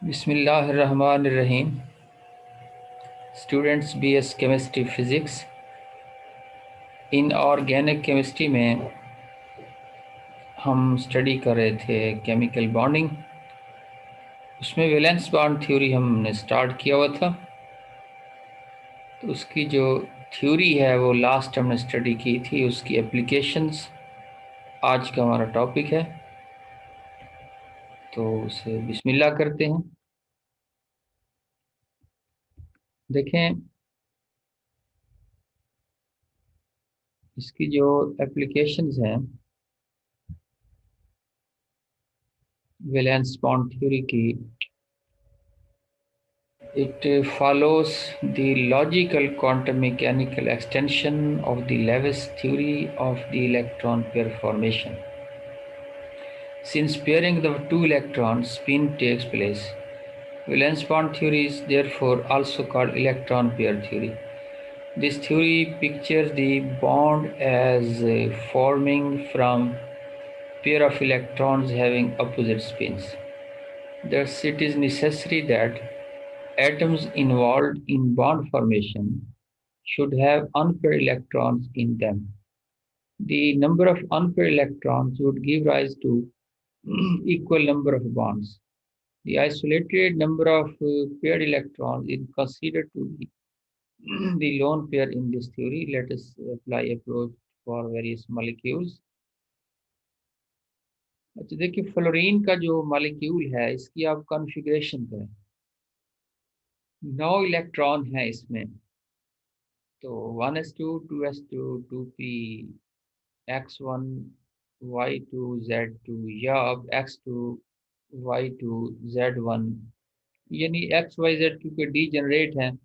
बिस्मिल्लाहिर्रहमानिर्रहीम। Students BS chemistry physics. Inorganic chemistry में हम स्टडी कर रहे थे केमिकल बॉन्डिंग। उसमें वैलेंस बॉन्ड थ्योरी हमने स्टार्ट किया हुआ था, तो उसकी जो थ्योरी है वो लास्ट हमने स्टडी की थी। उसकी एप्लीकेशंस आज का हमारा टॉपिक है, तो उसे बिस्मिल्लाह करते हैं। देखें, इसकी जो एप्लीकेशंस हैं वैलेंस बॉन्ड थ्योरी की, it follows the logical quantum mechanical extension of the Lewis theory of the electron pair formation. Since pairing the two electrons spin takes place, valence bond theory is therefore also called electron pair theory. This theory pictures the bond as forming from pair of electrons having opposite spins. Thus, it is necessary that atoms involved in bond formation should have unpaired electrons in them. The number of unpaired electrons would give rise to equal number of bonds. The isolated number of paired electrons is considered to be the lone pair in this theory. Let us apply approach for various molecules. अच्छा, देखिए fluorine का जो molecule है, इसकी आप configuration करें। 9 electron है इसमें, तो 1s2 2s2 2p x1 y2 z2, या अब x2 y2 z1, यानी x y z2 के डी जनरेट हैं,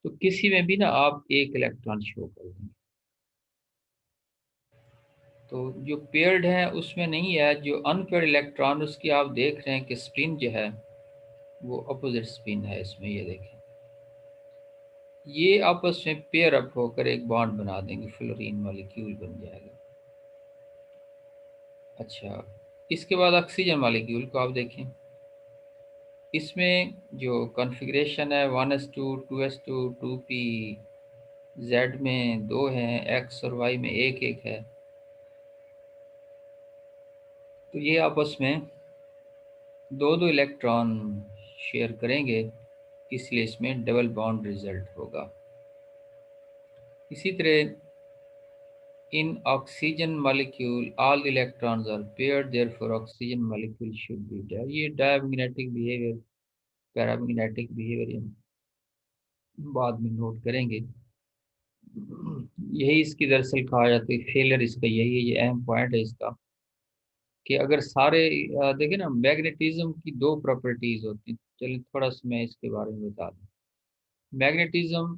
तो किसी में भी ना आप एक इलेक्ट्रॉन शो कर देंगे। तो जो पेयर्ड है उसमें नहीं है, जो अनपेयर्ड इलेक्ट्रॉन उसकी आप देख रहे हैं कि स्पिन जो है वो अपोजिट स्पिन है इसमें। ये देखें, ये आपस में पेयर अप होकर एक बॉन्ड बना देंगे, फ्लोरीन मॉलिक्यूल बन जाएगा। अच्छा, इसके बाद ऑक्सीजन मॉलिक्यूल को आप देखें। इसमें जो कॉन्फ़िगरेशन है 1s2 2s2 2p, z में 2 हैं, x और y में एक एक है, तो ये आपस में दो दो इलेक्ट्रॉन शेयर करेंगे, इसलिए इसमें डबल बॉन्ड रिजल्ट होगा। इसी तरह in oxygen molecule all electrons are paired, therefore oxygen molecule should be dia. ये डायमैग्नेटिक बिहेवियर, पैरामैग्नेटिक बिहेवियर बाद में नोट करेंगे। यही इसकी दरअसल कहा जाता है फेलियर, इसका यही है, ये अहम पॉइंट है इसका, कि अगर सारे देखें ना, मैग्नेटिज्म की दो प्रॉपर्टीज होती हैं। चलिए थोड़ा सा मैं इसके बारे में बता दूं। मैग्नेटिज्म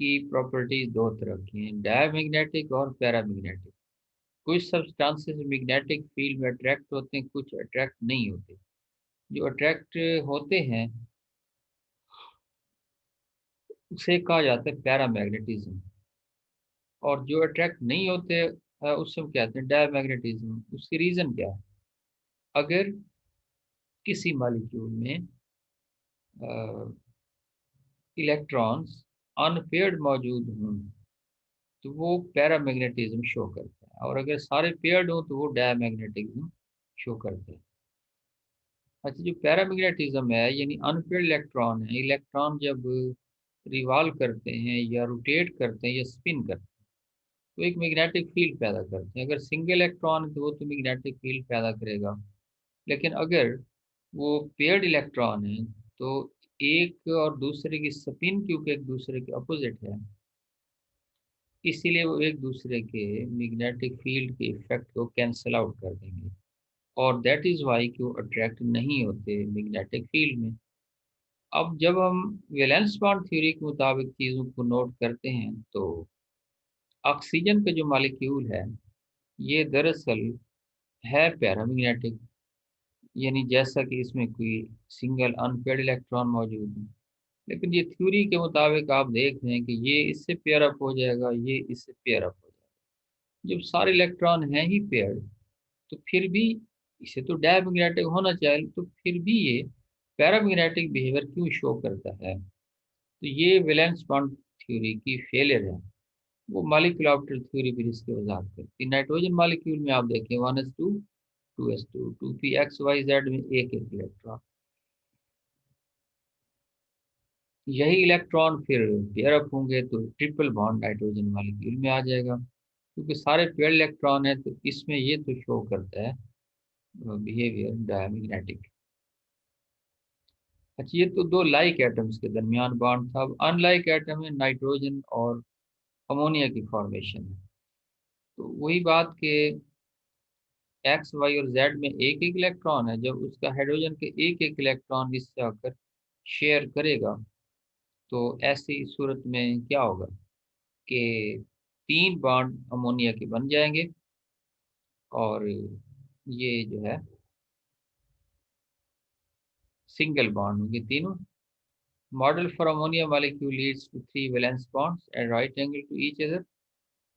की प्रॉपर्टीज दो तरह की हैं, डायमैग्नेटिक और पैरामैग्नेटिक। कुछ सब्सटेंसेस मैग्नेटिक फील्ड में अट्रैक्ट होते हैं, कुछ अट्रैक्ट नहीं होते। जो अट्रैक्ट होते हैं उसे कहा जाता है पैरामैग्नेटिज्म, और जो अट्रैक्ट नहीं होते उससे हम कहते हैं डायमैग्नेटिज्म। उसकी रीज़न क्या है? अगर किसी मॉलिक्यूल में इलेक्ट्रॉन्स अनपेयर्ड मौजूद हों तो वो पैरामैग्नेटिज्म शो करता है, और अगर सारे पेयर्ड हों तो वो डायमैग्नेटिज्म शो करते हैं। अच्छा, जो पैरामैग्नेटिज्म है यानी अनपेयर्ड इलेक्ट्रॉन है, इलेक्ट्रॉन जब रिवॉल्व करते हैं या रोटेट करते हैं या स्पिन करते हैं तो एक मैग्नेटिक फील्ड पैदा करते हैं। अगर सिंगल इलेक्ट्रॉन है तो वो तो मैग्नेटिक फील्ड पैदा करेगा, लेकिन अगर वो पेयर्ड इलेक्ट्रॉन है तो एक और दूसरे की स्पिन क्योंकि एक दूसरे के अपोजिट है, इसीलिए वो एक दूसरे के मैग्नेटिक फील्ड के इफेक्ट को कैंसल आउट कर देंगे, और दैट इज वाई कि वो अट्रैक्ट नहीं होते मैग्नेटिक फील्ड में। अब जब हम वैलेंस बॉन्ड थ्योरी के मुताबिक चीज़ों को नोट करते हैं, तो ऑक्सीजन का जो मॉलिक्यूल है ये दरअसल है पैरामैग्नेटिक, यानी जैसा कि इसमें कोई सिंगल अनपेयर्ड इलेक्ट्रॉन मौजूद है। लेकिन ये थ्योरी के मुताबिक आप देख रहे हैं कि ये इससे पेयर अप हो जाएगा, ये इससे पेयर अप हो जाएगा। जब सारे इलेक्ट्रॉन हैं ही पेयर्ड, तो फिर भी इसे तो डायमैग्नेटिक होना चाहिए, तो फिर भी ये पैरामैग्नेटिक बिहेवियर क्यों शो करता है? तो ये वैलेंस बॉन्ड थ्योरी की फेलियर है। वो मॉलिक्यूलर ऑर्बिटल थ्योरी भी इसकी वजाहत करती है। नाइट्रोजन मॉलिक्यूल में आप देखें 1s2 2s2 2p xyz में एक एक इलेक्ट्रॉन। यही इलेक्ट्रॉन फिर पेयर अप होंगे तो ट्रिपल बॉन्ड नाइट्रोजन मॉलिक्यूल में आ जाएगा। क्योंकि सारे पेयर इलेक्ट्रॉन है तो इसमें ये तो शो करता है बिहेवियर डायमैग्नेटिक। अच्छा, ये तो दो लाइक एटम्स के दरमियान बॉन्ड था। अब अनलाइक एटम है नाइट्रोजन और अमोनिया की फॉर्मेशन है। तो वही बात कि एक्स वाई और जेड में एक एक इलेक्ट्रॉन है। जब उसका हाइड्रोजन के एक एक इलेक्ट्रॉन इससे आकर शेयर करेगा तो ऐसी सूरत में क्या होगा कि तीन बॉन्ड अमोनिया के बन जाएंगे और ये जो है सिंगल बॉन्ड होंगे तीनों। Model for ammonia molecule leads to three valence bonds at right angle to each other,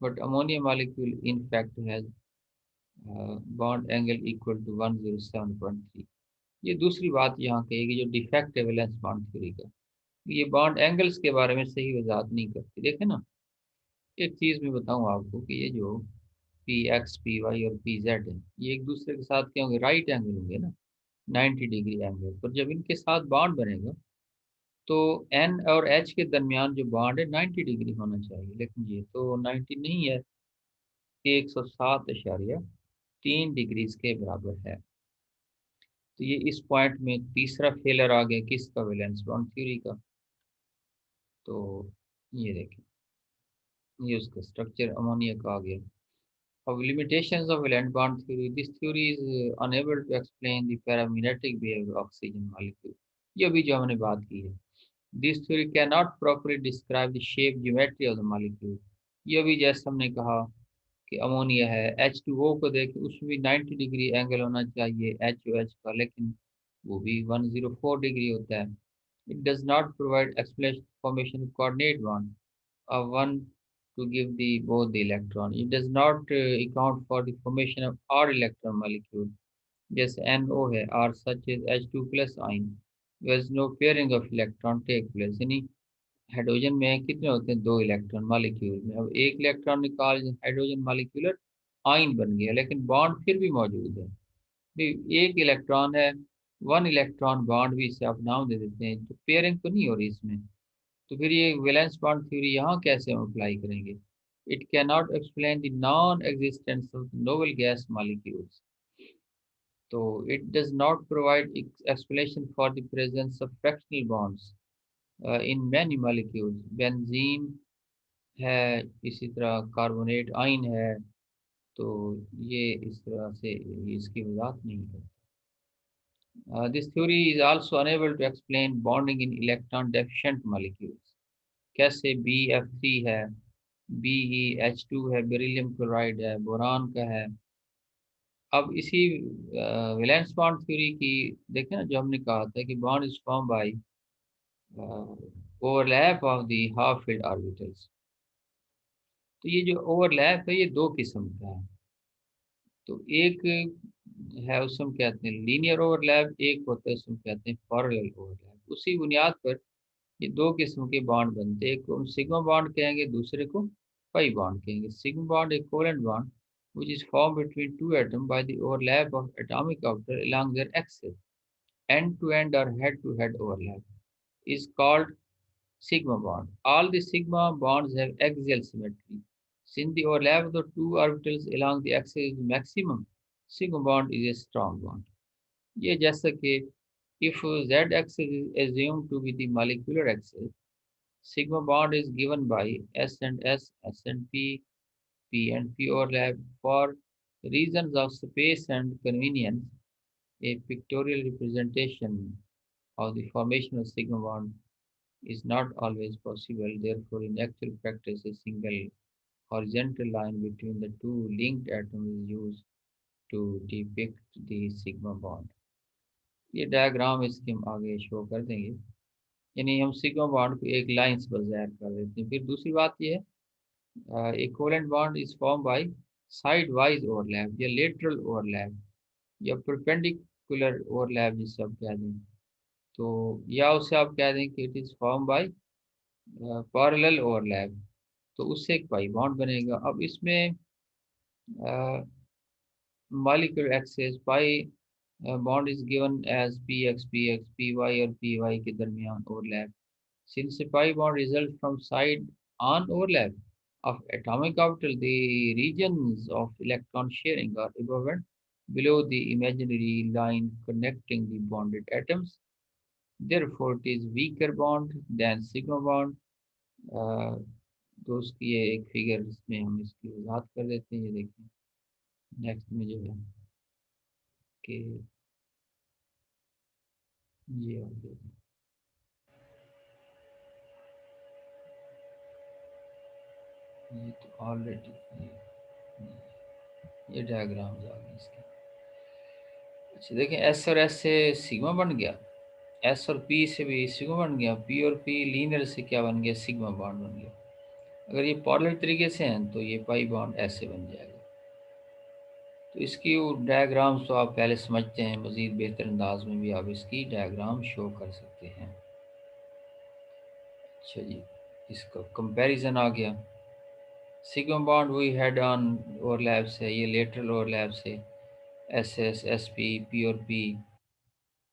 but ammonia molecule in fact has bond angle equal to 107.3। ये दूसरी बात यहाँ कहेगी जो डिफेक्ट है वैलेंस बॉन्ड थ्योरी का। ये बॉन्ड एंगल्स के बारे में सही वजाहत नहीं करती। देखे ना, एक चीज़ मैं बताऊँ आपको कि ये जो पी एक्स पी वाई और पी जेड है ये एक दूसरे के साथ क्या होंगे, राइट एंगल होंगे ना, 90 डिग्री एंगल। पर जब इनके साथ बॉन्ड बनेगा तो एन और एच के दरमियान जो बॉन्ड है 90 डिग्री होना चाहिए, लेकिन ये तो 90 नहीं है, 107.3 डिग्रीज के बराबर है। तो ये इस पॉइंट में तीसरा फेलर आ गया किसका, वैलेंस बॉन्ड थ्योरी का। तो ये देखें, ये उसका स्ट्रक्चर अमोनिया का आ गया। अब limitations of valent bond theory, this theory is unable to explain the paramagnetic behavior of oxygen molecule। ये अभी जो हमने बात की है, this theory cannot properly describe the shape geometry of the molecule। ये अभी जैसे हमने कहा कि अमोनिया है, H2O को देखें उसमें भी 90 डिग्री एंगल होना चाहिए HOH का, लेकिन वो भी 104 डिग्री होता है। It does not provide explanation formation of coordinate bond, a one to give the both the electron। It does not account for the formation of odd electron molecule, जैसे NO है, R such as H2 plus ion, there is no pairing of electron take place। यानी hydrogen में कितने होते हैं, दो electron molecule में। अब एक इलेक्ट्रॉन निकाल हाइड्रोजन मॉलिक्यूलर आयन बन गया, लेकिन बॉन्ड फिर भी मौजूद है। भी एक इलेक्ट्रॉन है, वन इलेक्ट्रॉन बॉन्ड भी इसे आप नाम दे देते हैं, तो पेयरिंग तो नहीं हो रही इसमें। तो फिर ये वैलेंस बॉन्ड थ्योरी यहाँ कैसे हम अप्लाई करेंगे? It can not explain the non existence of noble gas molecules. तो it does not provide explanation for the presence of fractional bonds in many molecules. Benzene है, इसी तरह कार्बोनेट आयन है, तो ये इस तरह से इसकी वजाहत नहीं है। This theory is also unable to explain bonding in electron deficient molecules. कैसे BF3 है, BeH2 है, बेरिलियम क्लोराइड है, बोरान का है। अब इसी वैलेंस बॉन्ड थ्योरी की देखें ना, जो हमने कहा था कि bond is form by overlap of the half field orbitals. तो ये जो ओवरलैप है ये दो किस्म का है। तो एक है उसको हम कहते हैं लीनियर ओवरलैप, एक होता है उसको हम कहते हैं पैरेलल ओवरलैप। उसी बुनियाद पर ये दो किस्म के बॉन्ड बनते हैं, एक को हम सिग्मा बॉन्ड कहेंगे, दूसरे को पाई बॉन्ड कहेंगे। सिग्मा बॉन्ड एक covalent bond which is formed between two atoms by the overlap of atomic orbital along their axis। End to end or head to head overlap is called sigma bond। All the sigma bonds have axial symmetry। Since the overlap of the two orbitals along the axis is maximum, sigma bond is a strong bond। ये जैसा कि if z axis is assumed to be the molecular axis, sigma bond is given by S and S, S and P and P overlap for reasons of space and convenience। A pictorial representation of the formation of sigma bond is not always possible. Therefore, in actual practice, a single horizontal line between the two linked atoms is used to depict the sigma bond। ये diagram इसके हम आगे show कर देंगे। यानी हम sigma bond को एक लाइन पर ज़ाहिर कर देते हैं। फिर दूसरी बात ये है एक covalent bond is form by side wise overlap या लेटरल ओवरलैप या परपेंडिकुलर ओवरलैप जिसे आप कह दें। तो या उसे आप कह दें कि it is form by parallel overlap, तो उससे एक पाई बॉन्ड बनेगा। अब इसमें molecular axis pi bond is given as P X P Y और पी वाई के दरमियान overlap. Since a pi bond results from side-on overlap of atomic orbital, the regions of electron sharing are above and below the imaginary line connecting the bonded atoms. Therefore, it is weaker bond than sigma bond. Uh, तो उसकी ये एक figure इसमें हम इसकी वजाहत कर देते हैं। ये देखिए नेक्स्ट में जो है कि ये हो गया, ये तो ऑलरेडी ये डायग्राम्स आ गए इसके। अच्छा देखें, एस और एस से सिग्मा बन गया, एस और पी से भी सिग्मा बन गया, पी और पी लीनियर से क्या बन गया, सिग्मा बॉन्ड बन गया। अगर ये पैरेलल तरीके से हैं तो ये पाई बॉन्ड ऐसे बन जाएगा। तो इसकी डायग्राम्स तो आप पहले समझते हैं, मज़ीद बेहतर अंदाज में भी आप इसकी डायग्राम शो कर सकते हैं। अच्छा जी, इसका कंपैरिजन आ गया। सिग्मा बॉन्ड वही हेड ऑन ओवरलैप से, ये लेटरल ओवरलैप से, एस एस एस पी और पी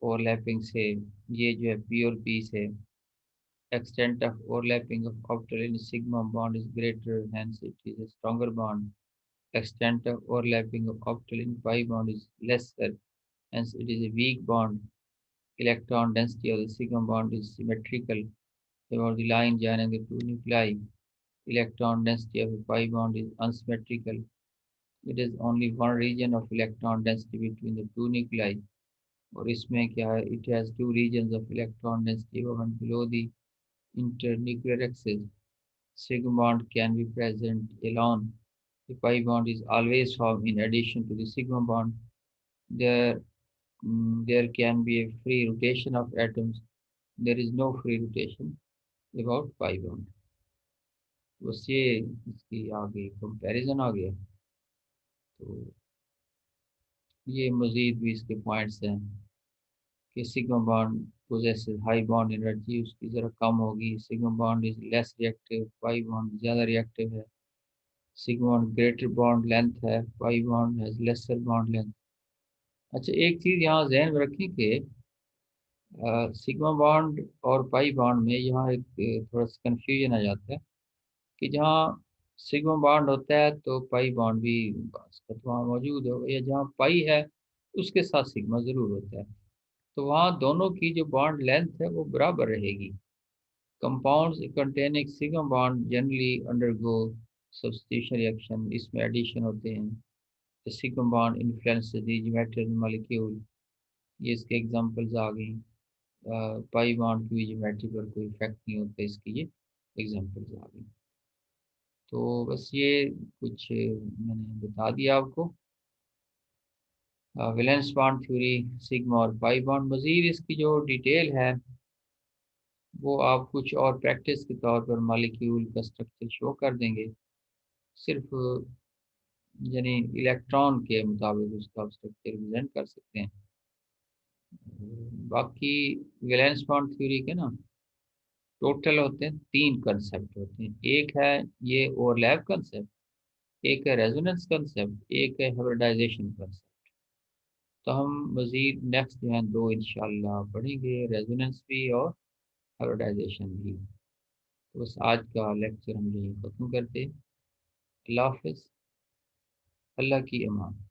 ओवरलैपिंग से, ये जो है पी और पी से। Extent of overlapping of orbital in sigma bond is greater, hence it is a stronger bond. Extent of overlapping of orbital in pi bond is lesser, hence it is a weak bond. Electron density of the sigma bond is symmetrical about the line joining the two nuclei. Electron density of a pi bond is unsymmetrical. It is only one region of electron density between the two nuclei. और इसमें क्या है, it has two regions of electron density above and below the internuclear axis. Sigma bond can be present alone. The pi bond is always formed in addition to the sigma bond. There, there can be a free rotation of atoms. There is no free rotation about pi bond. बस ये इसकी आगे comparison आ गया। तो ये मज़ीद भी इसके पॉइंट्स हैं कि sigma bond possesses high bond energy, उसकी ज़रा कम होगी। Sigma bond is less reactive, pi bond ज़्यादा रिएक्टिव है। Sigma bond greater bond length है, pi bond has lesser bond length. अच्छा एक चीज़ यहाँ जहन में रखें कि सिग्मा बॉन्ड और पाई बॉन्ड में यहाँ एक थोड़ा सा कन्फ्यूजन आ जाता है कि जहाँ सिग्मा बॉन्ड होता है तो पाई बॉन्ड भी उसका तो वहाँ मौजूद होगा, या जहाँ पाई है उसके साथ सिग्मा ज़रूर होता है, तो वहाँ दोनों की जो बॉन्ड लेंथ है वो बराबर रहेगी। Compounds containing sigma bond generally undergo substitution reaction, इसमें एडिशन होते हैं। The sigma bond influences the geometry of the molecule, ये इसके एग्जांपल्स आ गई। पाई बॉन्ड की ज्योमेट्री पर कोई इफेक्ट नहीं होता, इसकी ये एग्जांपल्स आ गई। तो बस ये कुछ मैंने बता दिया आपको। वैलेंस बॉन्ड थ्योरी, सिग्मा और पाई बॉन्ड, मज़ीद इसकी जो डिटेल है वो आप कुछ और प्रैक्टिस के तौर पर मॉलिक्यूल का स्ट्रक्चर शो कर देंगे। सिर्फ यानी इलेक्ट्रॉन के मुताबिक उसका स्ट्रक्चर रिप्रेजेंट कर सकते हैं। बाकी वैलेंस बॉन्ड थ्योरी के ना टोटल होते हैं तीन कंसेप्ट होते हैं। एक है ये ओवरलैप कंसेप्ट, एक है रेजोनेंस कंसेप्ट, एक है हाइब्रिडाइजेशन कंसेप्ट। तो हम मज़ीद नेक्स्ट जो है दो इंशाल्लाह पढ़ेंगे, रेजोनेंस भी और हाइब्रिडाइजेशन भी। तो बस आज का लेक्चर हम यहीं ख़त्म करते हैं। अल्लाह हाफिज़, अल्लाह की अमान।